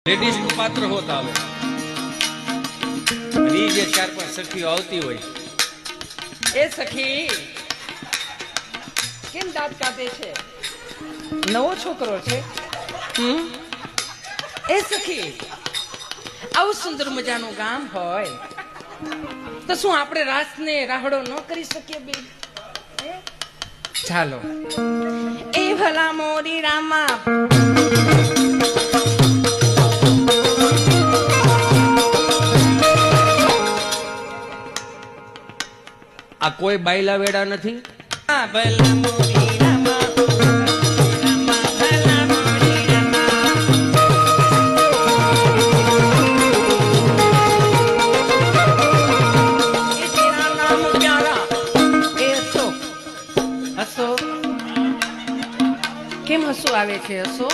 Ladies નું પાત્ર હોત આવે અને ઈ જે 4-5 સખીઓ આવતી હોય, એ સખી કેમ દાંત કાપે છે? નવો છોકરો છે. એ સખી આવું સુંદર મજાનું ગામ હોય તો શું આપણે રાસને રાહડો ન કરી શકીએ બેન? ચાલો એ ભલા મોરી રામા આ કોઈ બાયલા વેડા નથી. ભલા મોરી રામા ભલા મોરી રામા એ તેરા નામ પ્યારા એ હસો હસો કેમ હસવું આવે છે? હસો